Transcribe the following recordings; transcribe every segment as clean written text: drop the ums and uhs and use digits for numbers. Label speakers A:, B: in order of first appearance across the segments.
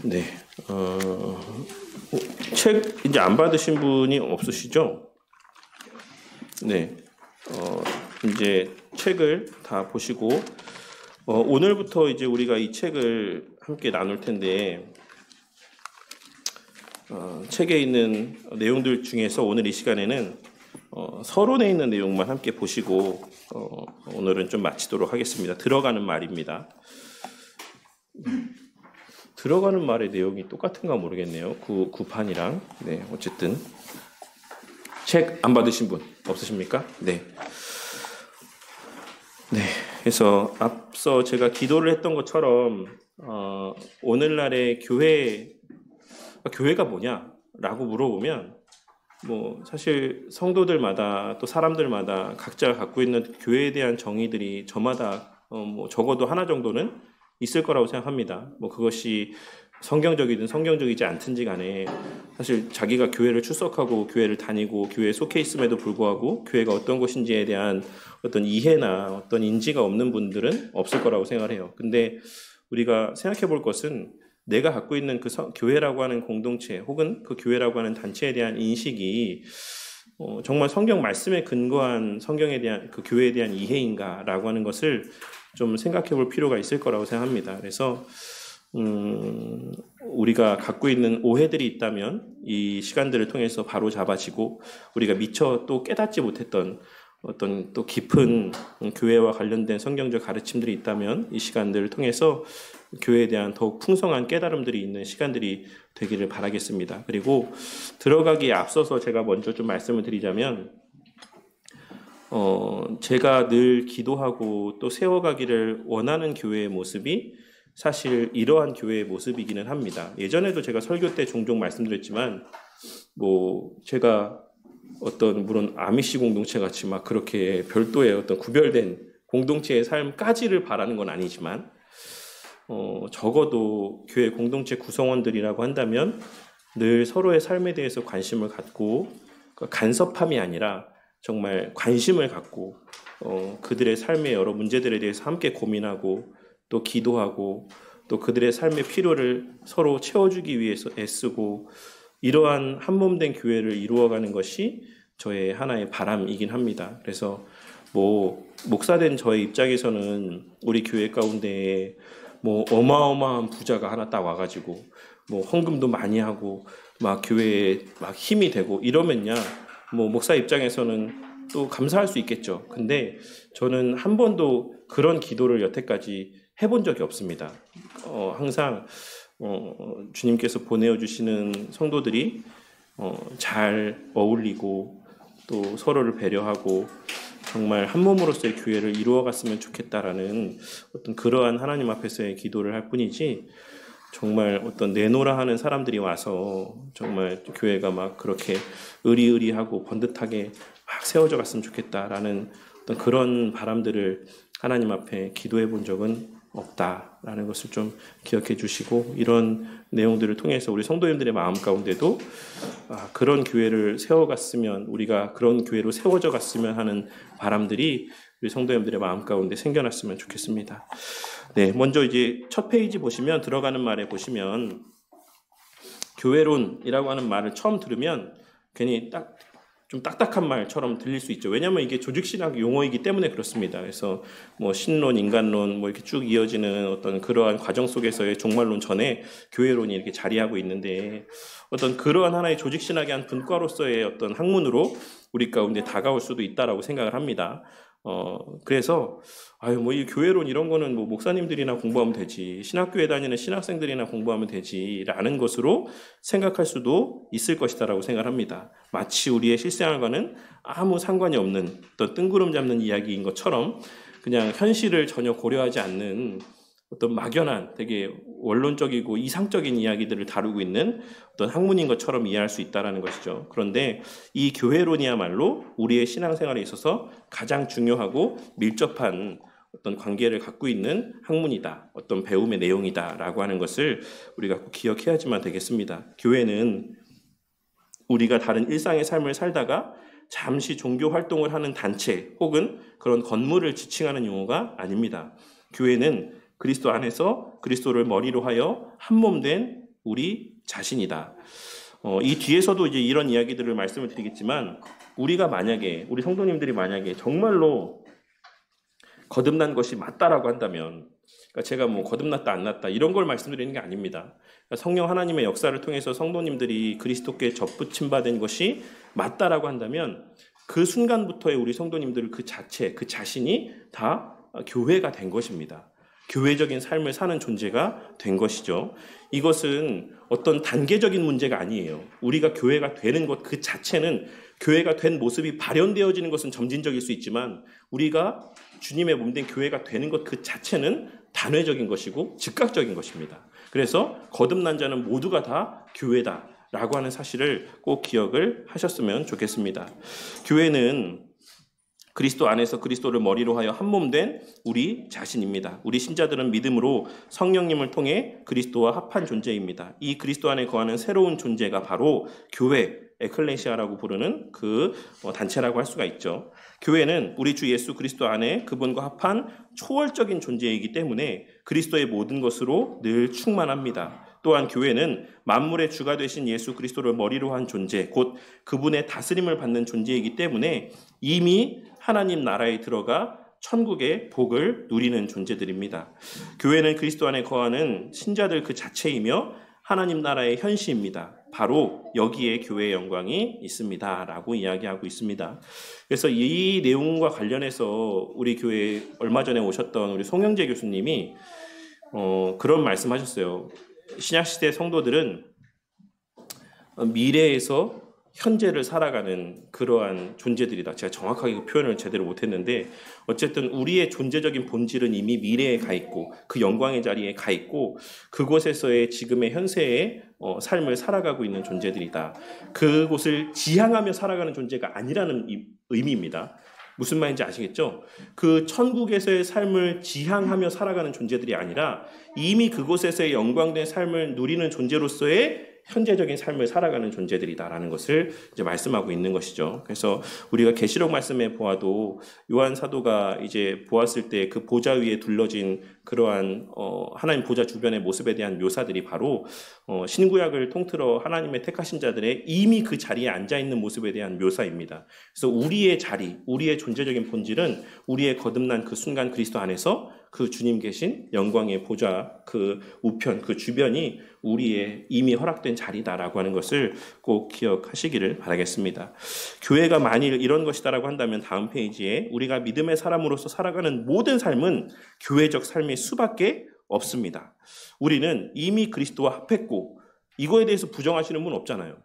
A: 네. 책 이제 안 받으신 분이 없으시죠? 네. 이제 책을 다 보시고 오늘부터 이제 우리가 이 책을 함께 나눌 텐데 책에 있는 내용들 중에서 오늘 이 시간에는 서론에 있는 내용만 함께 보시고 오늘은 좀 마치도록 하겠습니다. 들어가는 말입니다. 들어가는 말의 내용이 똑같은가 모르겠네요. 구판이랑. 네, 어쨌든 책 안 받으신 분 없으십니까? 네. 네. 그래서 앞서 제가 기도를 했던 것처럼 오늘날의 교회가 뭐냐라고 물어보면 뭐 사실 성도들마다 또 사람들마다 각자가 갖고 있는 교회에 대한 정의들이 저마다 뭐 적어도 하나 정도는 있을 거라고 생각합니다. 뭐 그것이 성경적이든 성경적이지 않든지 간에 사실 자기가 교회를 출석하고 교회를 다니고 교회에 속해 있음에도 불구하고 교회가 어떤 곳인지에 대한 어떤 이해나 어떤 인지가 없는 분들은 없을 거라고 생각을 해요. 근데 우리가 생각해 볼 것은 내가 갖고 있는 그 교회라고 하는 공동체 혹은 그 교회라고 하는 단체에 대한 인식이 정말 성경 말씀에 근거한 성경에 대한 그 교회에 대한 이해인가라고 하는 것을 좀 생각해 볼 필요가 있을 거라고 생각합니다. 그래서 우리가 갖고 있는 오해들이 있다면 이 시간들을 통해서 바로 잡아지고 우리가 미처 또 깨닫지 못했던 어떤 또 깊은 교회와 관련된 성경적 가르침들이 있다면 이 시간들을 통해서 교회에 대한 더욱 풍성한 깨달음들이 있는 시간들이 되기를 바라겠습니다. 그리고 들어가기에 앞서서 제가 먼저 좀 말씀을 드리자면 제가 늘 기도하고 또 세워가기를 원하는 교회의 모습이 사실 이러한 교회의 모습이기는 합니다. 예전에도 제가 설교 때 종종 말씀드렸지만 뭐 제가 어떤 물론 아미시 공동체 같이 막 그렇게 별도의 어떤 구별된 공동체의 삶까지를 바라는 건 아니지만 적어도 교회 공동체 구성원들이라고 한다면 늘 서로의 삶에 대해서 관심을 갖고 간섭함이 아니라 정말 관심을 갖고 그들의 삶의 여러 문제들에 대해서 함께 고민하고 또 기도하고 또 그들의 삶의 필요를 서로 채워주기 위해서 애쓰고 이러한 한몸된 교회를 이루어가는 것이 저의 하나의 바람이긴 합니다. 그래서 뭐 목사된 저의 입장에서는 우리 교회 가운데 뭐 어마어마한 부자가 하나 딱 와가지고 뭐 헌금도 많이 하고 막 교회에 막 힘이 되고 이러면야 뭐 목사 입장에서는 또 감사할 수 있겠죠. 근데 저는 한 번도 그런 기도를 여태까지 해본 적이 없습니다. 항상 주님께서 보내주시는 성도들이 잘 어울리고 또 서로를 배려하고 정말 한 몸으로서의 교회를 이루어갔으면 좋겠다라는 어떤 그러한 하나님 앞에서의 기도를 할 뿐이지 정말 어떤 내노라 하는 사람들이 와서 정말 교회가 막 그렇게 의리의리하고 번듯하게 막 세워져 갔으면 좋겠다라는 어떤 그런 바람들을 하나님 앞에 기도해 본 적은 없다라는 것을 좀 기억해 주시고 이런 내용들을 통해서 우리 성도님들의 마음 가운데도 그런 교회를 세워갔으면 우리가 그런 교회로 세워져 갔으면 하는 바람들이 우리 성도님들의 마음 가운데 생겨났으면 좋겠습니다. 네, 먼저 이제 첫 페이지 보시면 들어가는 말에 보시면 교회론이라고 하는 말을 처음 들으면 괜히 좀 딱딱한 말처럼 들릴 수 있죠. 왜냐하면 이게 조직신학 용어이기 때문에 그렇습니다. 그래서 뭐 신론, 인간론 뭐 이렇게 쭉 이어지는 어떤 그러한 과정 속에서의 종말론 전에 교회론이 이렇게 자리하고 있는데 어떤 그러한 하나의 조직신학의 한 분과로서의 어떤 학문으로 우리 가운데 다가올 수도 있다라고 생각을 합니다. 그래서 뭐 이 교회론 이런 거는 뭐 목사님들이나 공부하면 되지, 신학교에 다니는 신학생들이나 공부하면 되지라는 것으로 생각할 수도 있을 것이다라고 생각을 합니다. 마치 우리의 실생활과는 아무 상관이 없는 어떤 뜬구름 잡는 이야기인 것처럼 그냥 현실을 전혀 고려하지 않는 어떤 막연한 되게 원론적이고 이상적인 이야기들을 다루고 있는 어떤 학문인 것처럼 이해할 수 있다는 것이죠. 그런데 이 교회론이야말로 우리의 신앙생활에 있어서 가장 중요하고 밀접한 어떤 관계를 갖고 있는 학문이다. 어떤 배움의 내용이다라고 하는 것을 우리가 꼭 기억해야지만 되겠습니다. 교회는 우리가 다른 일상의 삶을 살다가 잠시 종교 활동을 하는 단체 혹은 그런 건물을 지칭하는 용어가 아닙니다. 교회는 그리스도 안에서 그리스도를 머리로 하여 한 몸 된 우리 자신이다. 이 뒤에서도 이제 이런 이야기들을 말씀을 드리겠지만 우리가 만약에 우리 성도님들이 만약에 정말로 거듭난 것이 맞다라고 한다면 그러니까 제가 뭐 거듭났다 안 났다 이런 걸 말씀드리는 게 아닙니다. 그러니까 성령 하나님의 역사를 통해서 성도님들이 그리스도께 접붙임 받은 것이 맞다라고 한다면 그 순간부터의 우리 성도님들 그 자체 그 자신이 다 교회가 된 것입니다. 교회적인 삶을 사는 존재가 된 것이죠. 이것은 어떤 단계적인 문제가 아니에요. 우리가 교회가 되는 것 그 자체는 교회가 된 모습이 발현되어지는 것은 점진적일 수 있지만 우리가 주님의 몸된 교회가 되는 것 그 자체는 단회적인 것이고 즉각적인 것입니다. 그래서 거듭난 자는 모두가 다 교회다라고 하는 사실을 꼭 기억을 하셨으면 좋겠습니다. 교회는 그리스도 안에서 그리스도를 머리로 하여 한 몸 된 우리 자신입니다. 우리 신자들은 믿음으로 성령님을 통해 그리스도와 합한 존재입니다. 이 그리스도 안에 거하는 새로운 존재가 바로 교회, 에클레시아라고 부르는 그 단체라고 할 수가 있죠. 교회는 우리 주 예수 그리스도 안에 그분과 합한 초월적인 존재이기 때문에 그리스도의 모든 것으로 늘 충만합니다. 또한 교회는 만물의 주가 되신 예수 그리스도를 머리로 한 존재, 곧 그분의 다스림을 받는 존재이기 때문에 이미 하나님 나라에 들어가 천국의 복을 누리는 존재들입니다. 교회는 그리스도 안에 거하는 신자들 그 자체이며 하나님 나라의 현시입니다. 바로 여기에 교회의 영광이 있습니다. 라고 이야기하고 있습니다. 그래서 이 내용과 관련해서 우리 교회에 얼마 전에 오셨던 우리 송영재 교수님이 그런 말씀하셨어요. 신약시대 성도들은 미래에서 현재를 살아가는 그러한 존재들이다. 제가 정확하게 그 표현을 제대로 못했는데 어쨌든 우리의 존재적인 본질은 이미 미래에 가 있고 그 영광의 자리에 가 있고 그곳에서의 지금의 현세의 삶을 살아가고 있는 존재들이다. 그곳을 지향하며 살아가는 존재가 아니라는 의미입니다. 무슨 말인지 아시겠죠? 그 천국에서의 삶을 지향하며 살아가는 존재들이 아니라 이미 그곳에서의 영광된 삶을 누리는 존재로서의 현재적인 삶을 살아가는 존재들이다라는 것을 이제 말씀하고 있는 것이죠. 그래서 우리가 계시록 말씀에 보아도 요한 사도가 이제 보았을 때 그 보좌 위에 둘러진 그러한 하나님 보좌 주변의 모습에 대한 묘사들이 바로 신구약을 통틀어 하나님의 택하신 자들의 이미 그 자리에 앉아 있는 모습에 대한 묘사입니다. 그래서 우리의 자리, 우리의 존재적인 본질은 우리의 거듭난 그 순간 그리스도 안에서 그 주님 계신 영광의 보좌 그 우편 그 주변이 우리의 이미 허락된 자리다라고 하는 것을 꼭 기억하시기를 바라겠습니다. 교회가 만일 이런 것이다라고 한다면 다음 페이지에 우리가 믿음의 사람으로서 살아가는 모든 삶은 교회적 삶일 수밖에 없습니다. 우리는 이미 그리스도와 합했고 이거에 대해서 부정하시는 분 없잖아요.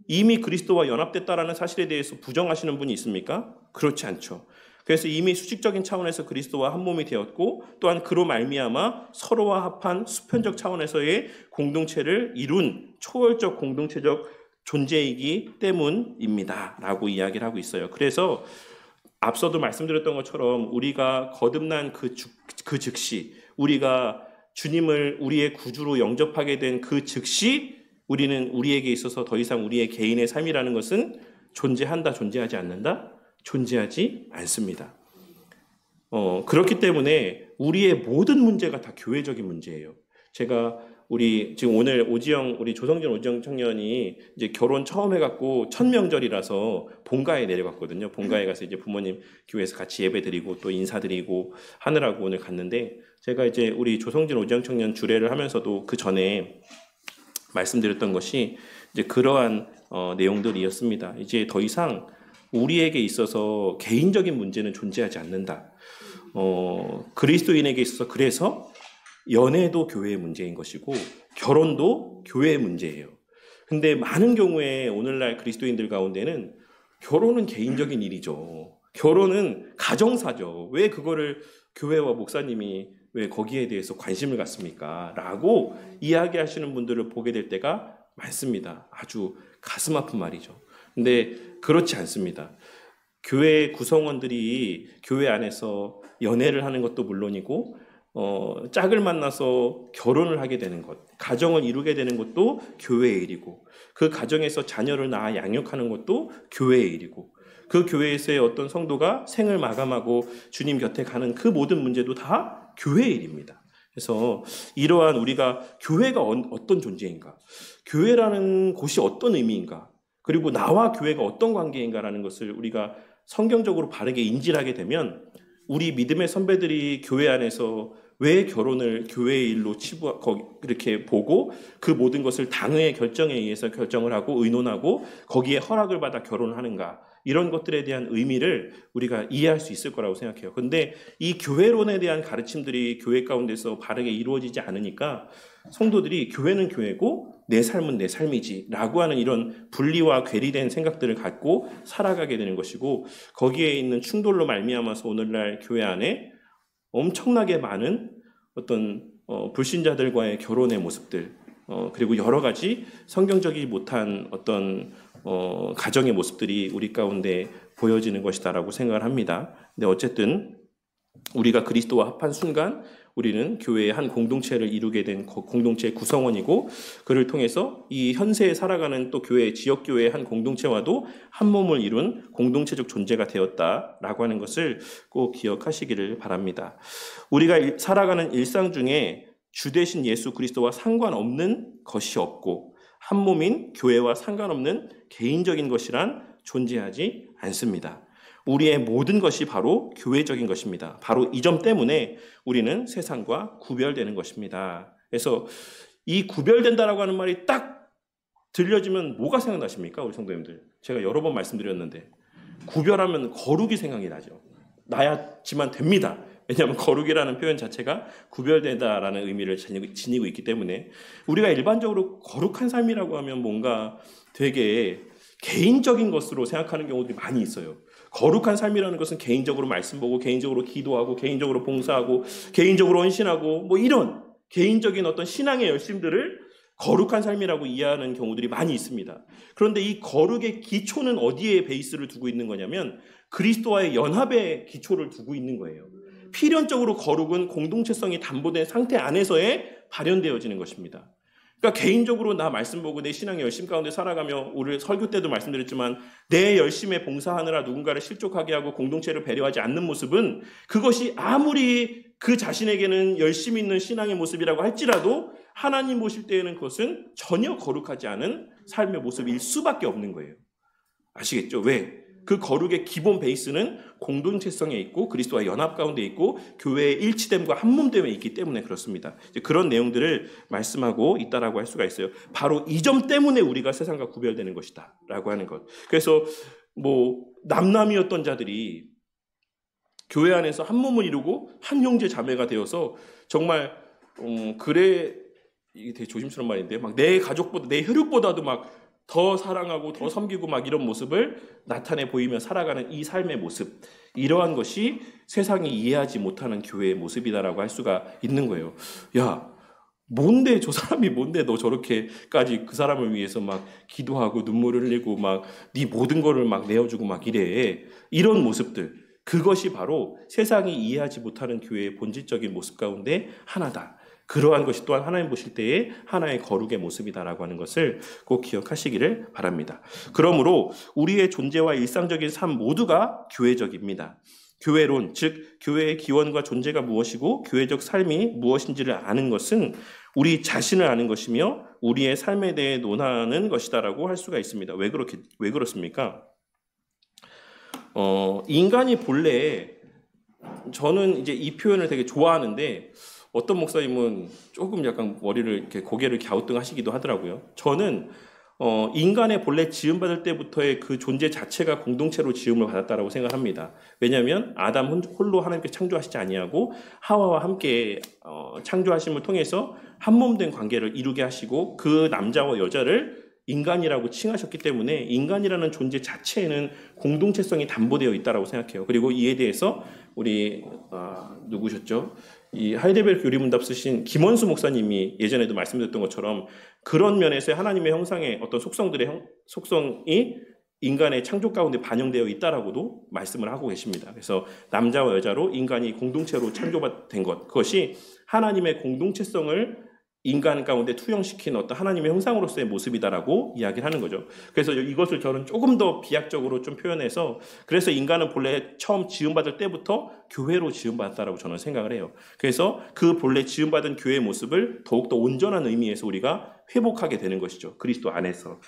A: 이미 그리스도와 연합됐다라는 사실에 대해서 부정하시는 분이 있습니까? 그렇지 않죠. 그래서 이미 수직적인 차원에서 그리스도와 한 몸이 되었고 또한 그로 말미암아 서로와 합한 수편적 차원에서의 공동체를 이룬 초월적 공동체적 존재이기 때문입니다. 라고 이야기를 하고 있어요. 그래서 앞서도 말씀드렸던 것처럼 우리가 거듭난 그 즉시 우리가 주님을 우리의 구주로 영접하게 된 그 즉시 우리는 우리에게 있어서 더 이상 우리의 개인의 삶이라는 것은 존재한다, 존재하지 않는다? 존재하지 않습니다. 그렇기 때문에 우리의 모든 문제가 다 교회적인 문제예요. 제가 우리 지금 오늘 우리 조성진 오지영 청년이 이제 결혼 처음 해갖고 첫 명절이라서 본가에 내려갔거든요. 본가에 가서 이제 부모님 교회에서 같이 예배드리고 또 인사드리고 하느라고 오늘 갔는데 제가 이제 우리 조성진 오지영 청년 주례를 하면서도 그 전에 말씀드렸던 것이 이제 그러한 내용들이었습니다. 이제 더 이상 우리에게 있어서 개인적인 문제는 존재하지 않는다. 그리스도인에게 있어서 그래서 연애도 교회의 문제인 것이고 결혼도 교회의 문제예요. 근데 많은 경우에 오늘날 그리스도인들 가운데는 결혼은 개인적인 일이죠. 결혼은 가정사죠. 왜 그거를 교회와 목사님이 왜 거기에 대해서 관심을 갖습니까? 라고 이야기하시는 분들을 보게 될 때가 많습니다. 아주 가슴 아픈 말이죠. 근데 그렇지 않습니다. 교회 구성원들이 교회 안에서 연애를 하는 것도 물론이고 짝을 만나서 결혼을 하게 되는 것, 가정을 이루게 되는 것도 교회의 일이고 그 가정에서 자녀를 낳아 양육하는 것도 교회의 일이고 그 교회에서의 어떤 성도가 생을 마감하고 주님 곁에 가는 그 모든 문제도 다 교회의 일입니다. 그래서 이러한 우리가 교회가 어떤 존재인가, 교회라는 곳이 어떤 의미인가, 그리고 나와 교회가 어떤 관계인가라는 것을 우리가 성경적으로 바르게 인지하게 되면 우리 믿음의 선배들이 교회 안에서 왜 결혼을 교회의 일로 이렇게 보고 그 모든 것을 당회의 결정에 의해서 결정을 하고 의논하고 거기에 허락을 받아 결혼을 하는가, 이런 것들에 대한 의미를 우리가 이해할 수 있을 거라고 생각해요. 그런데 이 교회론에 대한 가르침들이 교회 가운데서 바르게 이루어지지 않으니까 성도들이 교회는 교회고 내 삶은 내 삶이지 라고 하는 이런 분리와 괴리된 생각들을 갖고 살아가게 되는 것이고, 거기에 있는 충돌로 말미암아서 오늘날 교회 안에 엄청나게 많은 어떤 불신자들과의 결혼의 모습들, 그리고 여러 가지 성경적이지 못한 어떤 가정의 모습들이 우리 가운데 보여지는 것이다라고 생각을 합니다. 근데 어쨌든 우리가 그리스도와 합한 순간 우리는 교회의 한 공동체를 이루게 된 공동체의 구성원이고, 그를 통해서 이 현세에 살아가는 또 교회, 지역교회의 한 공동체와도 한 몸을 이룬 공동체적 존재가 되었다라고 하는 것을 꼭 기억하시기를 바랍니다. 우리가 살아가는 일상 중에 주 되신 예수 그리스도와 상관없는 것이 없고 한 몸인 교회와 상관없는 개인적인 것이란 존재하지 않습니다. 우리의 모든 것이 바로 교회적인 것입니다. 바로 이 점 때문에 우리는 세상과 구별되는 것입니다. 그래서 이 구별된다라고 하는 말이 딱 들려지면 뭐가 생각나십니까? 우리 성도님들. 제가 여러 번 말씀드렸는데 구별하면 거룩이 생각이 나죠. 나야지만 됩니다. 왜냐하면 거룩이라는 표현 자체가 구별되다라는 의미를 지니고 있기 때문에 우리가 일반적으로 거룩한 삶이라고 하면 뭔가 되게 개인적인 것으로 생각하는 경우들이 많이 있어요. 거룩한 삶이라는 것은 개인적으로 말씀 보고 개인적으로 기도하고 개인적으로 봉사하고 개인적으로 헌신하고 뭐 이런 개인적인 어떤 신앙의 열심들을 거룩한 삶이라고 이해하는 경우들이 많이 있습니다. 그런데 이 거룩의 기초는 어디에 베이스를 두고 있는 거냐면 그리스도와의 연합의 기초를 두고 있는 거예요. 필연적으로 거룩은 공동체성이 담보된 상태 안에서의 발현되어지는 것입니다. 그러니까 개인적으로 나 말씀 보고 내 신앙의 열심 가운데 살아가며, 오늘 설교 때도 말씀드렸지만 내 열심에 봉사하느라 누군가를 실족하게 하고 공동체를 배려하지 않는 모습은, 그것이 아무리 그 자신에게는 열심 있는 신앙의 모습이라고 할지라도 하나님 보실 때에는 그것은 전혀 거룩하지 않은 삶의 모습일 수밖에 없는 거예요. 아시겠죠? 왜? 그 거룩의 기본 베이스는 공동체성에 있고 그리스도와 연합 가운데 있고 교회의 일치됨과 한몸됨에 있기 때문에 그렇습니다. 그런 내용들을 말씀하고 있다라고 할 수가 있어요. 바로 이 점 때문에 우리가 세상과 구별되는 것이다 라고 하는 것. 그래서 뭐 남남이었던 자들이 교회 안에서 한 몸을 이루고 한 형제 자매가 되어서 정말 그래, 이게 되게 조심스러운 말인데 막 내 가족보다 내 혈육보다도 막 더 사랑하고 더 섬기고 막 이런 모습을 나타내 보이며 살아가는 이 삶의 모습, 이러한 것이 세상이 이해하지 못하는 교회의 모습이다라고 할 수가 있는 거예요. 야, 뭔데 저 사람이 뭔데 너 저렇게까지 그 사람을 위해서 막 기도하고 눈물을 흘리고 막 네 모든 거를 막 내어주고 막 이래. 이런 모습들, 그것이 바로 세상이 이해하지 못하는 교회의 본질적인 모습 가운데 하나다. 그러한 것이 또한 하나님 보실 때의 하나의 거룩의 모습이다라고 하는 것을 꼭 기억하시기를 바랍니다. 그러므로 우리의 존재와 일상적인 삶 모두가 교회적입니다. 교회론, 즉 교회의 기원과 존재가 무엇이고 교회적 삶이 무엇인지를 아는 것은 우리 자신을 아는 것이며 우리의 삶에 대해 논하는 것이다라고 할 수가 있습니다. 왜 그렇습니까? 인간이 본래, 저는 이제 이 표현을 되게 좋아하는데 어떤 목사님은 조금 약간 머리를 이렇게 고개를 갸우뚱하시기도 하더라고요. 저는 인간의 본래 지음받을 때부터의 그 존재 자체가 공동체로 지음을 받았다라고 생각합니다. 왜냐하면 아담 홀로 하나님께 창조하시지 아니하고 하와와 함께 창조하심을 통해서 한 몸된 관계를 이루게 하시고 그 남자와 여자를 인간이라고 칭하셨기 때문에 인간이라는 존재 자체에는 공동체성이 담보되어 있다고 생각해요. 그리고 이에 대해서 우리 누구셨죠? 이 하이델베르크 교리문답 쓰신 김원수 목사님이 예전에도 말씀드렸던 것처럼 그런 면에서 하나님의 형상의 어떤 속성이 인간의 창조 가운데 반영되어 있다라고도 말씀을 하고 계십니다. 그래서 남자와 여자로 인간이 공동체로 창조된 것, 그것이 하나님의 공동체성을 인간 가운데 투영시킨 어떤 하나님의 형상으로서의 모습이다라고 이야기를 하는 거죠. 그래서 이것을 저는 조금 더 비약적으로 좀 표현해서, 그래서 인간은 본래 처음 지음받을 때부터 교회로 지음받았다라고 저는 생각을 해요. 그래서 그 본래 지음받은 교회의 모습을 더욱더 온전한 의미에서 우리가 회복하게 되는 것이죠. 그리스도 안에서.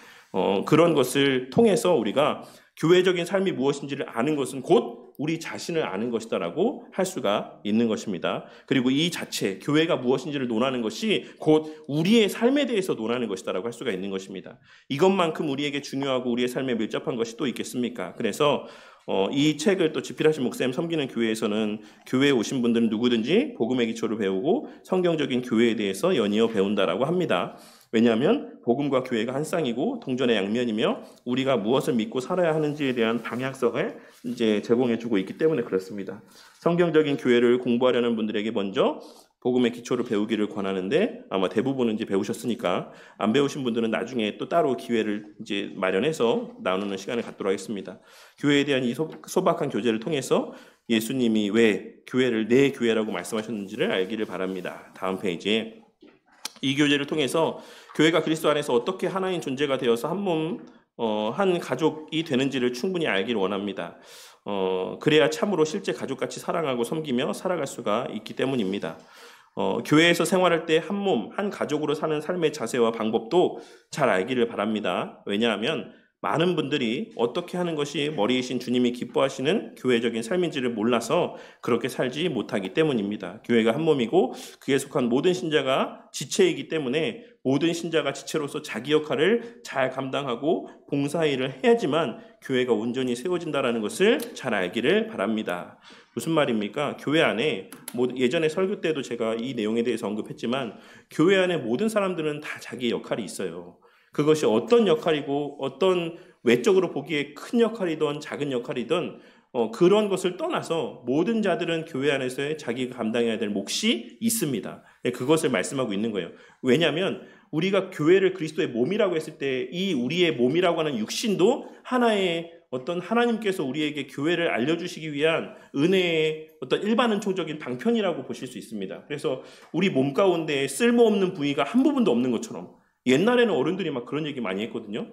A: 그런 것을 통해서 우리가 교회적인 삶이 무엇인지를 아는 것은 곧 우리 자신을 아는 것이다라고 할 수가 있는 것입니다. 그리고 이 자체, 교회가 무엇인지를 논하는 것이 곧 우리의 삶에 대해서 논하는 것이다라고 할 수가 있는 것입니다. 이것만큼 우리에게 중요하고 우리의 삶에 밀접한 것이 또 있겠습니까? 그래서 이 책을 또 지필하신 목사님 섬기는 교회에서는 교회에 오신 분들은 누구든지 복음의 기초를 배우고 성경적인 교회에 대해서 연이어 배운다라고 합니다. 왜냐하면 복음과 교회가 한 쌍이고 동전의 양면이며 우리가 무엇을 믿고 살아야 하는지에 대한 방향성을 이제 제공해주고 있기 때문에 그렇습니다. 성경적인 교회를 공부하려는 분들에게 먼저 복음의 기초를 배우기를 권하는데, 아마 대부분은 이제 배우셨으니까 안 배우신 분들은 나중에 또 따로 기회를 이제 마련해서 나누는 시간을 갖도록 하겠습니다. 교회에 대한 이 소박한 교제를 통해서 예수님이 왜 교회를 내 교회라고 말씀하셨는지를 알기를 바랍니다. 다음 페이지에 이 교제를 통해서 교회가 그리스도 안에서 어떻게 하나인 존재가 되어서 한 몸, 한 가족이 되는지를 충분히 알기를 원합니다. 그래야 참으로 실제 가족같이 사랑하고 섬기며 살아갈 수가 있기 때문입니다. 교회에서 생활할 때 한 몸, 한 가족으로 사는 삶의 자세와 방법도 잘 알기를 바랍니다. 왜냐하면 많은 분들이 어떻게 하는 것이 머리이신 주님이 기뻐하시는 교회적인 삶인지를 몰라서 그렇게 살지 못하기 때문입니다. 교회가 한 몸이고 그에 속한 모든 신자가 지체이기 때문에 모든 신자가 지체로서 자기 역할을 잘 감당하고 봉사일을 해야지만 교회가 온전히 세워진다는 것을 잘 알기를 바랍니다. 무슨 말입니까? 교회 안에 예전에 설교 때도 제가 이 내용에 대해서 언급했지만 교회 안에 모든 사람들은 다 자기의 역할이 있어요. 그것이 어떤 역할이고 어떤 외적으로 보기에 큰 역할이든 작은 역할이든 그런 것을 떠나서 모든 자들은 교회 안에서의 자기가 감당해야 될 몫이 있습니다. 그것을 말씀하고 있는 거예요. 왜냐하면 우리가 교회를 그리스도의 몸이라고 했을 때 이 우리의 몸이라고 하는 육신도 하나의 어떤 하나님께서 우리에게 교회를 알려주시기 위한 은혜의 어떤 일반은총적인 방편이라고 보실 수 있습니다. 그래서 우리 몸 가운데 쓸모없는 부위가 한 부분도 없는 것처럼, 옛날에는 어른들이 막 그런 얘기 많이 했거든요.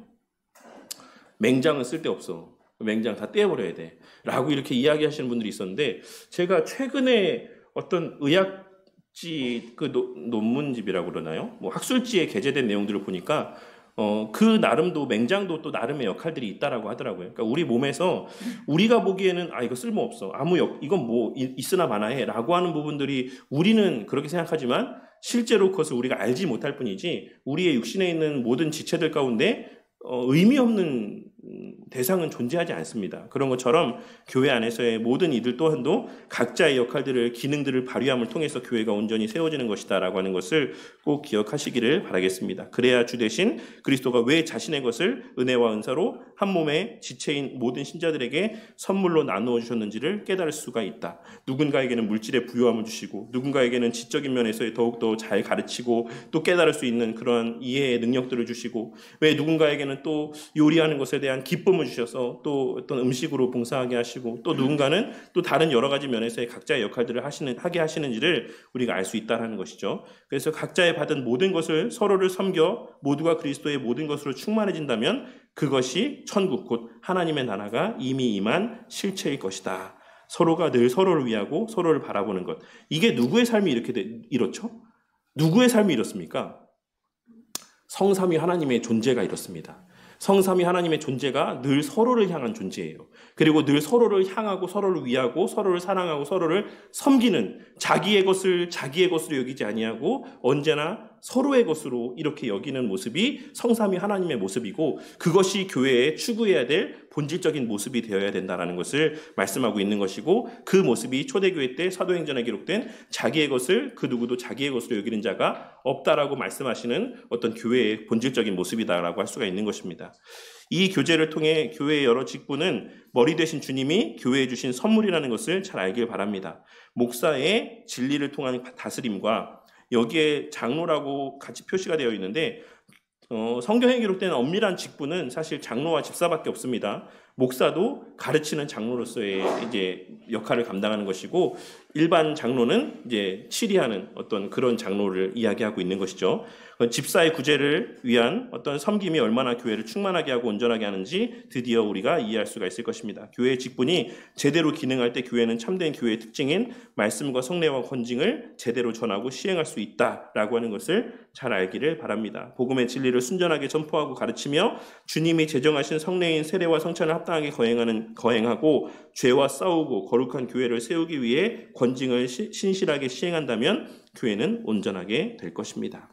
A: 맹장은 쓸데없어. 맹장 다 떼어버려야 돼. 라고 이렇게 이야기하시는 분들이 있었는데, 제가 최근에 어떤 의학지 논문집이라고 그러나요? 학술지에 게재된 내용들을 보니까 그 나름도 맹장도 또 나름의 역할들이 있다라고 하더라고요. 그러니까 우리 몸에서 우리가 보기에는 이거 쓸모없어. 이건 뭐 있으나 마나해 라고 하는 부분들이 우리는 그렇게 생각하지만 실제로 그것을 우리가 알지 못할 뿐이지 우리의 육신에 있는 모든 지체들 가운데 의미 없는 대상은 존재하지 않습니다. 그런 것처럼 교회 안에서의 모든 이들 또한도 각자의 역할들을, 기능들을 발휘함을 통해서 교회가 온전히 세워지는 것이다 라고 하는 것을 꼭 기억하시기를 바라겠습니다. 그래야 주 대신 그리스도가 왜 자신의 것을 은혜와 은사로 한 몸의 지체인 모든 신자들에게 선물로 나누어 주셨는지를 깨달을 수가 있다. 누군가에게는 물질의 부요함을 주시고 누군가에게는 지적인 면에서 더욱더 잘 가르치고 또 깨달을 수 있는 그런 이해의 능력들을 주시고, 왜 누군가에게는 또 요리하는 것에 대한 기쁨을 주셔서 또 어떤 음식으로 봉사하게 하시고, 또 누군가는 또 다른 여러 가지 면에서의 각자의 역할들을 하게 하시는지를 우리가 알 수 있다는 것이죠. 그래서 각자의 받은 모든 것을 서로를 섬겨 모두가 그리스도의 모든 것으로 충만해진다면 그것이 천국 곧 하나님의 나라가 이미 임한 실체일 것이다. 서로가 늘 서로를 위하고 서로를 바라보는 것. 이게 누구의 삶이 이렇죠? 누구의 삶이 이렇습니까? 성삼위 하나님의 존재가 이렇습니다. 성삼위 하나님의 존재가 늘 서로를 향한 존재예요. 그리고 늘 서로를 향하고 서로를 위하고 서로를 사랑하고 서로를 섬기는, 자기의 것을 자기의 것으로 여기지 아니하고 언제나 서로의 것으로 이렇게 여기는 모습이 성삼위 하나님의 모습이고, 그것이 교회에 추구해야 될 본질적인 모습이 되어야 된다는 것을 말씀하고 있는 것이고, 그 모습이 초대교회 때 사도행전에 기록된 자기의 것을 그 누구도 자기의 것으로 여기는 자가 없다라고 말씀하시는 어떤 교회의 본질적인 모습이다라고 할 수가 있는 것입니다. 이 교제를 통해 교회의 여러 직분은 머리 되신 주님이 교회에 주신 선물이라는 것을 잘 알길 바랍니다. 목사의 진리를 통한 다스림과 여기에 장로라고 같이 표시가 되어 있는데 성경에 기록된 엄밀한 직분은 사실 장로와 집사밖에 없습니다. 목사도 가르치는 장로로서의 이제 역할을 감당하는 것이고, 일반 장로는 이제 치리하는 어떤 그런 장로를 이야기하고 있는 것이죠. 집사의 구제를 위한 어떤 섬김이 얼마나 교회를 충만하게 하고 온전하게 하는지 드디어 우리가 이해할 수가 있을 것입니다. 교회의 직분이 제대로 기능할 때 교회는 참된 교회의 특징인 말씀과 성례와 권징을 제대로 전하고 시행할 수 있다라고 하는 것을 잘 알기를 바랍니다. 복음의 진리를 순전하게 전포하고 가르치며 주님이 제정하신 성례인 세례와 성찬을 합당하게 거행하고 죄와 싸우고 거룩한 교회를 세우기 위해 권징을 신실하게 시행한다면 교회는 온전하게 될 것입니다.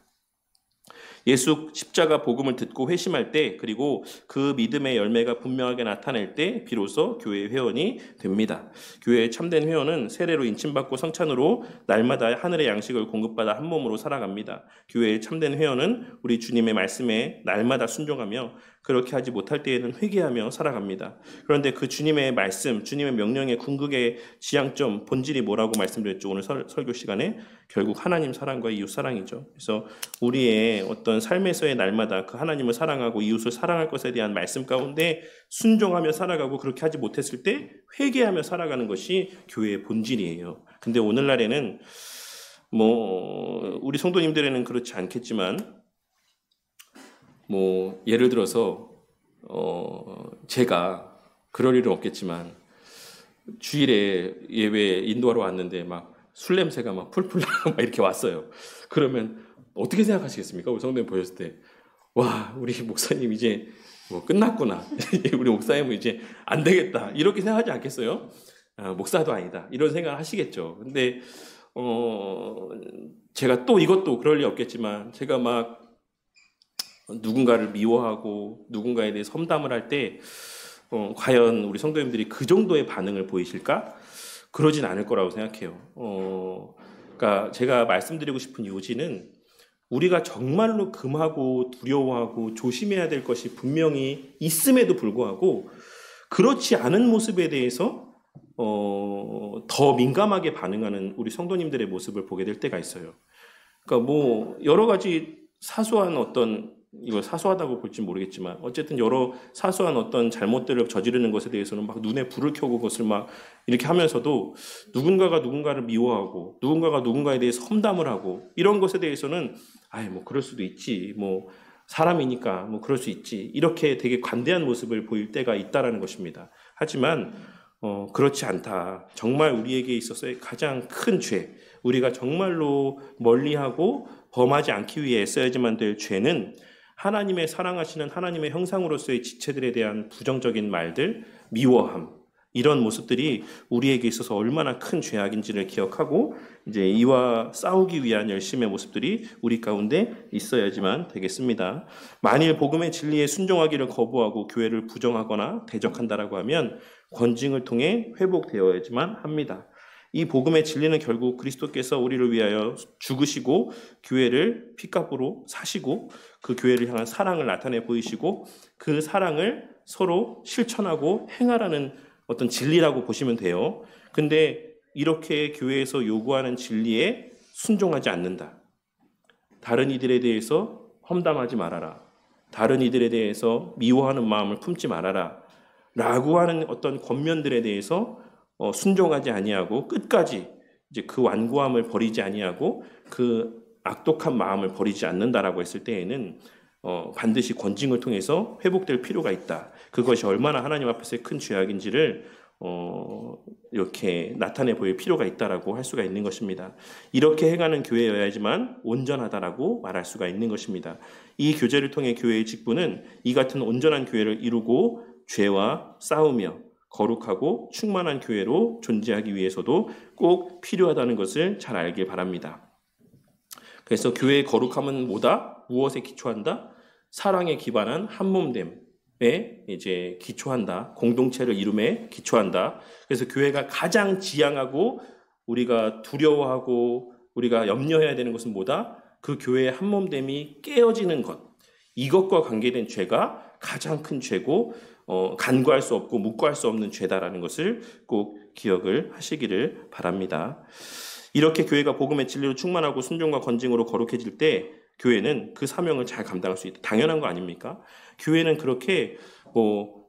A: 예수 십자가 복음을 듣고 회심할 때, 그리고 그 믿음의 열매가 분명하게 나타낼 때 비로소 교회의 회원이 됩니다. 교회의 참된 회원은 세례로 인침받고 성찬으로 날마다 하늘의 양식을 공급받아 한 몸으로 살아갑니다. 교회의 참된 회원은 우리 주님의 말씀에 날마다 순종하며 그렇게 하지 못할 때에는 회개하며 살아갑니다. 그런데 그 주님의 말씀, 주님의 명령의 궁극의 지향점, 본질이 뭐라고 말씀드렸죠? 오늘 설교 시간에 결국 하나님 사랑과 이웃 사랑이죠. 그래서 우리의 어떤 삶에서의 날마다 그 하나님을 사랑하고 이웃을 사랑할 것에 대한 말씀 가운데 순종하며 살아가고, 그렇게 하지 못했을 때 회개하며 살아가는 것이 교회의 본질이에요. 근데 오늘날에는 우리 성도님들에는 그렇지 않겠지만, 예를 들어서 제가 그럴 일은 없겠지만 주일에 예배 인도하러 왔는데 막 술 냄새가 막 풀풀 나고 막 이렇게 왔어요. 그러면 어떻게 생각하시겠습니까? 우리 성도님 보셨을 때, 와, 우리 목사님 이제 끝났구나. 우리 목사님은 이제 안 되겠다. 이렇게 생각하지 않겠어요? 목사도 아니다. 이런 생각을 하시겠죠. 근데 제가 또 이것도 그럴 리 없겠지만, 제가 막 누군가를 미워하고 누군가에 대해서 험담을 할 때 과연 우리 성도님들이 그 정도의 반응을 보이실까? 그러진 않을 거라고 생각해요. 그러니까 제가 말씀드리고 싶은 요지는, 우리가 정말로 금하고 두려워하고 조심해야 될 것이 분명히 있음에도 불구하고 그렇지 않은 모습에 대해서 더 민감하게 반응하는 우리 성도님들의 모습을 보게 될 때가 있어요. 그러니까 여러 가지 사소한 이걸 사소하다고 볼지 모르겠지만, 어쨌든 여러 사소한 어떤 잘못들을 저지르는 것에 대해서는 막 눈에 불을 켜고 그것을 막 이렇게 하면서도, 누군가가 누군가를 미워하고 누군가가 누군가에 대해서 험담을 하고 이런 것에 대해서는 그럴 수도 있지, 사람이니까 그럴 수 있지, 이렇게 되게 관대한 모습을 보일 때가 있다라는 것입니다. 하지만 그렇지 않다. 정말 우리에게 있어서의 가장 큰 죄, 우리가 정말로 멀리하고 범하지 않기 위해 애써야지만 될 죄는 하나님의 사랑하시는 하나님의 형상으로서의 지체들에 대한 부정적인 말들, 미워함, 이런 모습들이 우리에게 있어서 얼마나 큰 죄악인지를 기억하고 이제 이와 싸우기 위한 열심의 모습들이 우리 가운데 있어야지만 되겠습니다. 만일 복음의 진리에 순종하기를 거부하고 교회를 부정하거나 대적한다라고 하면 권징을 통해 회복되어야지만 합니다. 이 복음의 진리는 결국 그리스도께서 우리를 위하여 죽으시고 교회를 피값으로 사시고 그 교회를 향한 사랑을 나타내 보이시고 그 사랑을 서로 실천하고 행하라는 어떤 진리라고 보시면 돼요. 근데 이렇게 교회에서 요구하는 진리에 순종하지 않는다. 다른 이들에 대해서 험담하지 말아라. 다른 이들에 대해서 미워하는 마음을 품지 말아라. 라고 하는 어떤 권면들에 대해서 순종하지 아니하고 끝까지 이제 그 완고함을 버리지 아니하고 그 악독한 마음을 버리지 않는다라고 했을 때에는 반드시 권징을 통해서 회복될 필요가 있다. 그것이 얼마나 하나님 앞에서의 큰 죄악인지를 이렇게 나타내 보일 필요가 있다라고 할 수가 있는 것입니다. 이렇게 행하는 교회여야지만 온전하다라고 말할 수가 있는 것입니다. 이 교제를 통해 교회의 직분은 이 같은 온전한 교회를 이루고 죄와 싸우며 거룩하고 충만한 교회로 존재하기 위해서도 꼭 필요하다는 것을 잘 알길 바랍니다. 그래서 교회의 거룩함은 뭐다? 무엇에 기초한다? 사랑에 기반한 한몸됨에 이제 기초한다. 공동체를 이룸에 기초한다. 그래서 교회가 가장 지향하고 우리가 두려워하고 우리가 염려해야 되는 것은 뭐다? 그 교회의 한몸됨이 깨어지는 것. 이것과 관계된 죄가 가장 큰 죄고 간구할 수 없고 묵과할 수 없는 죄다라는 것을 꼭 기억을 하시기를 바랍니다. 이렇게 교회가 복음의 진리로 충만하고 순종과 권징으로 거룩해질 때 교회는 그 사명을 잘 감당할 수 있다. 당연한 거 아닙니까? 교회는 그렇게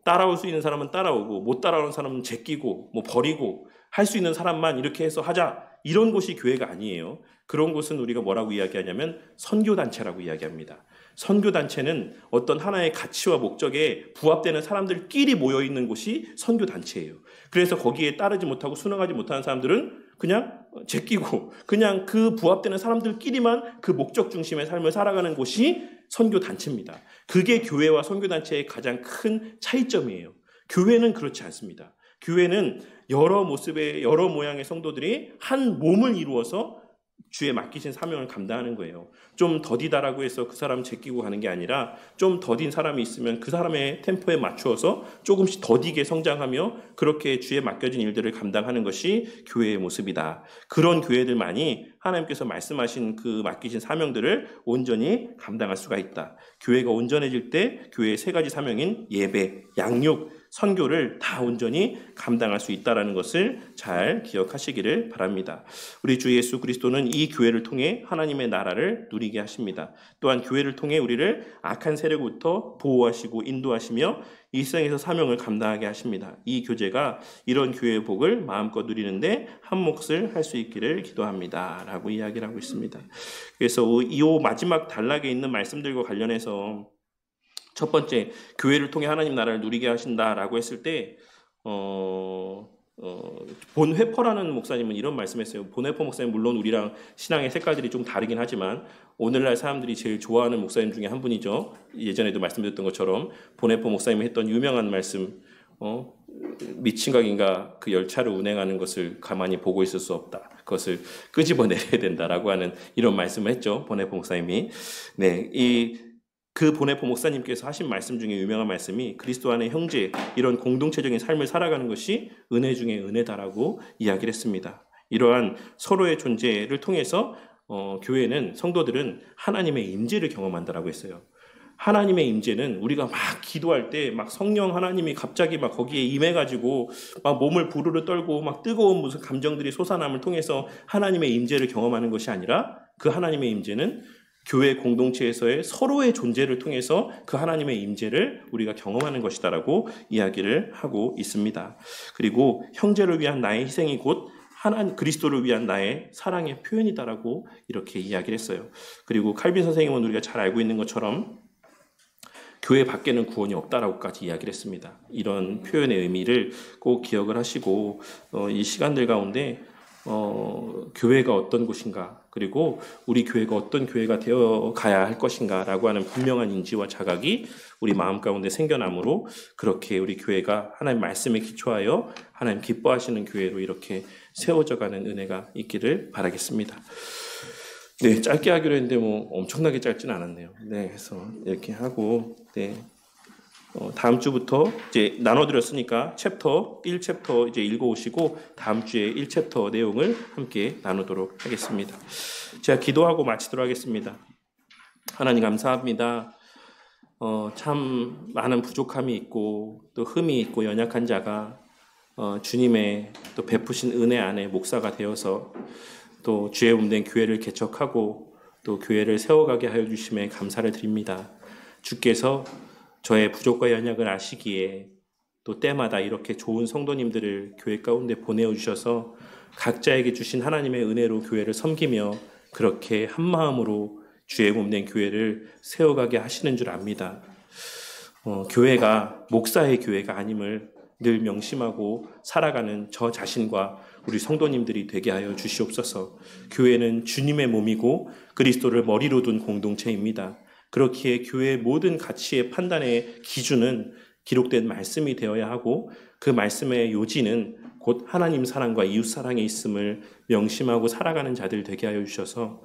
A: 따라올 수 있는 사람은 따라오고 못 따라오는 사람은 제끼고 뭐 버리고 할 수 있는 사람만 이렇게 해서 하자. 이런 곳이 교회가 아니에요. 그런 곳은 우리가 뭐라고 이야기하냐면 선교단체라고 이야기합니다. 선교단체는 어떤 하나의 가치와 목적에 부합되는 사람들끼리 모여있는 곳이 선교단체예요. 그래서 거기에 따르지 못하고 순응하지 못하는 사람들은 그냥 제끼고 그냥 그 부합되는 사람들끼리만 그 목적 중심의 삶을 살아가는 곳이 선교단체입니다. 그게 교회와 선교단체의 가장 큰 차이점이에요. 교회는 그렇지 않습니다. 교회는 여러 모습의 여러 모양의 성도들이 한 몸을 이루어서 주에 맡기신 사명을 감당하는 거예요. 좀 더디다라고 해서 그 사람 제끼고 가는 게 아니라 좀 더딘 사람이 있으면 그 사람의 템포에 맞추어서 조금씩 더디게 성장하며 그렇게 주에 맡겨진 일들을 감당하는 것이 교회의 모습이다. 그런 교회들만이 하나님께서 말씀하신 그 맡기신 사명들을 온전히 감당할 수가 있다. 교회가 온전해질 때 교회의 세 가지 사명인 예배, 양육, 선교를 다 온전히 감당할 수 있다는 것을 잘 기억하시기를 바랍니다. 우리 주 예수 그리스도는 이 교회를 통해 하나님의 나라를 누리게 하십니다. 또한 교회를 통해 우리를 악한 세력부터 보호하시고 인도하시며 이 세상에서 사명을 감당하게 하십니다. 이 교제가 이런 교회의 복을 마음껏 누리는데 한 몫을 할 수 있기를 기도합니다. 라고 이야기를 하고 있습니다. 그래서 이 마지막 단락에 있는 말씀들과 관련해서 첫 번째, 교회를 통해 하나님 나라를 누리게 하신다라고 했을 때 본회퍼라는 목사님은 이런 말씀했어요. 본회퍼 목사님 물론 우리랑 신앙의 색깔들이 좀 다르긴 하지만 오늘날 사람들이 제일 좋아하는 목사님 중에 한 분이죠. 예전에도 말씀드렸던 것처럼 본회퍼 목사님이 했던 유명한 말씀, 미친 각인가 그 열차를 운행하는 것을 가만히 보고 있을 수 없다. 그것을 끄집어내야 된다라고 하는 이런 말씀을 했죠. 본회퍼 목사님이. 그 보네포 목사님께서 하신 말씀 중에 유명한 말씀이 그리스도 안의 형제, 이런 공동체적인 삶을 살아가는 것이 은혜 중에 은혜다라고 이야기를 했습니다. 이러한 서로의 존재를 통해서 교회는 성도들은 하나님의 임재를 경험한다라고 했어요. 하나님의 임재는 우리가 막 기도할 때 막 성령 하나님이 갑자기 막 거기에 임해가지고 막 몸을 부르르 떨고 막 뜨거운 무슨 감정들이 솟아남을 통해서 하나님의 임재를 경험하는 것이 아니라 그 하나님의 임재는 교회 공동체에서의 서로의 존재를 통해서 그 하나님의 임재를 우리가 경험하는 것이다라고 이야기를 하고 있습니다. 그리고 형제를 위한 나의 희생이 곧 하나님 그리스도를 위한 나의 사랑의 표현이다라고 이렇게 이야기를 했어요. 그리고 칼빈 선생님은 우리가 잘 알고 있는 것처럼 교회 밖에는 구원이 없다라고까지 이야기를 했습니다. 이런 표현의 의미를 꼭 기억을 하시고 이 시간들 가운데 교회가 어떤 곳인가, 그리고 우리 교회가 어떤 교회가 되어 가야 할 것인가라고 하는 분명한 인지와 자각이 우리 마음 가운데 생겨나므로 그렇게 우리 교회가 하나님 말씀에 기초하여 하나님 기뻐하시는 교회로 이렇게 세워져가는 은혜가 있기를 바라겠습니다. 네, 짧게 하기로 했는데 뭐 엄청나게 짧지는 않았네요. 네, 그래서 이렇게 하고 다음 주부터 이제 나눠드렸으니까 챕터 1챕터 이제 읽어오시고 다음 주에 1챕터 내용을 함께 나누도록 하겠습니다. 제가 기도하고 마치도록 하겠습니다. 하나님 감사합니다. 참 많은 부족함이 있고 또 흠이 있고 연약한 자가 주님의 또 베푸신 은혜 안에 목사가 되어서 또 주의 몸된 교회를 개척하고 또 교회를 세워가게 하여 주심에 감사를 드립니다. 주께서 저의 부족과 연약을 아시기에 또 때마다 이렇게 좋은 성도님들을 교회 가운데 보내어 주셔서 각자에게 주신 하나님의 은혜로 교회를 섬기며 그렇게 한 마음으로 주의 몸된 교회를 세워가게 하시는 줄 압니다. 교회가 목사의 교회가 아님을 늘 명심하고 살아가는 저 자신과 우리 성도님들이 되게 하여 주시옵소서. 교회는 주님의 몸이고 그리스도를 머리로 둔 공동체입니다. 그렇기에 교회의 모든 가치의 판단의 기준은 기록된 말씀이 되어야 하고 그 말씀의 요지는 곧 하나님 사랑과 이웃 사랑에 있음을 명심하고 살아가는 자들 되게 하여 주셔서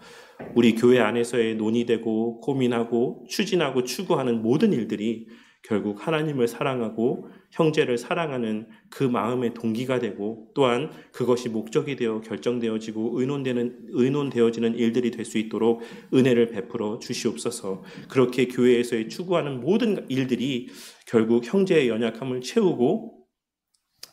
A: 우리 교회 안에서의 논의되고 고민하고 추진하고 추구하는 모든 일들이 결국 하나님을 사랑하고 형제를 사랑하는 그 마음의 동기가 되고 또한 그것이 목적이 되어 결정되어지고 의논되어지는 일들이 될 수 있도록 은혜를 베풀어 주시옵소서. 그렇게 교회에서의 추구하는 모든 일들이 결국 형제의 연약함을 채우고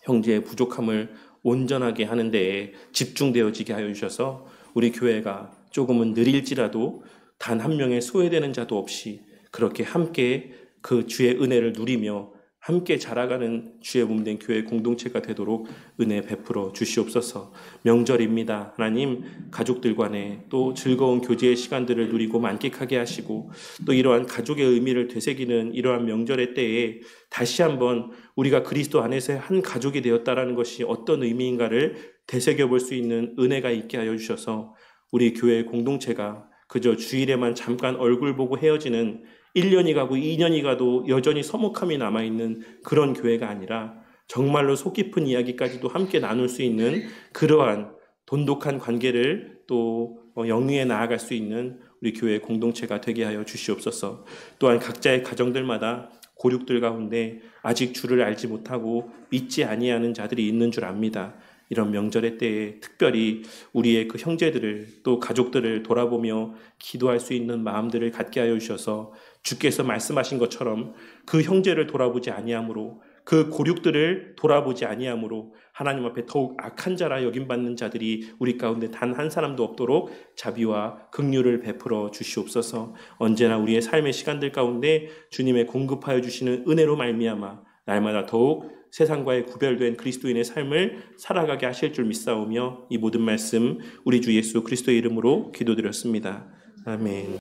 A: 형제의 부족함을 온전하게 하는 데에 집중되어지게 하여 주셔서 우리 교회가 조금은 느릴지라도 단 한 명의 소외되는 자도 없이 그렇게 함께 그 주의 은혜를 누리며 함께 자라가는 주의 몸된 교회 공동체가 되도록 은혜 베풀어 주시옵소서. 명절입니다. 하나님, 가족들 간에 또 즐거운 교제의 시간들을 누리고 만끽하게 하시고 또 이러한 가족의 의미를 되새기는 이러한 명절의 때에 다시 한번 우리가 그리스도 안에서의 한 가족이 되었다라는 것이 어떤 의미인가를 되새겨 볼 수 있는 은혜가 있게 하여 주셔서 우리 교회 공동체가 그저 주일에만 잠깐 얼굴 보고 헤어지는 1년이 가고 2년이 가도 여전히 서먹함이 남아있는 그런 교회가 아니라 정말로 속 깊은 이야기까지도 함께 나눌 수 있는 그러한 돈독한 관계를 또 영위해 나아갈 수 있는 우리 교회 공동체가 되게 하여 주시옵소서. 또한 각자의 가정들마다 고륙들 가운데 아직 주를 알지 못하고 믿지 아니하는 자들이 있는 줄 압니다. 이런 명절의 때에 특별히 우리의 그 형제들을 또 가족들을 돌아보며 기도할 수 있는 마음들을 갖게 하여 주셔서 주께서 말씀하신 것처럼 그 형제를 돌아보지 아니함으로 그 고륙들을 돌아보지 아니함으로 하나님 앞에 더욱 악한 자라 여김받는 자들이 우리 가운데 단 한 사람도 없도록 자비와 긍휼을 베풀어 주시옵소서. 언제나 우리의 삶의 시간들 가운데 주님의 공급하여 주시는 은혜로 말미암아 날마다 더욱 세상과의 구별된 그리스도인의 삶을 살아가게 하실 줄 믿사오며 이 모든 말씀 우리 주 예수 그리스도의 이름으로 기도드렸습니다. 아멘.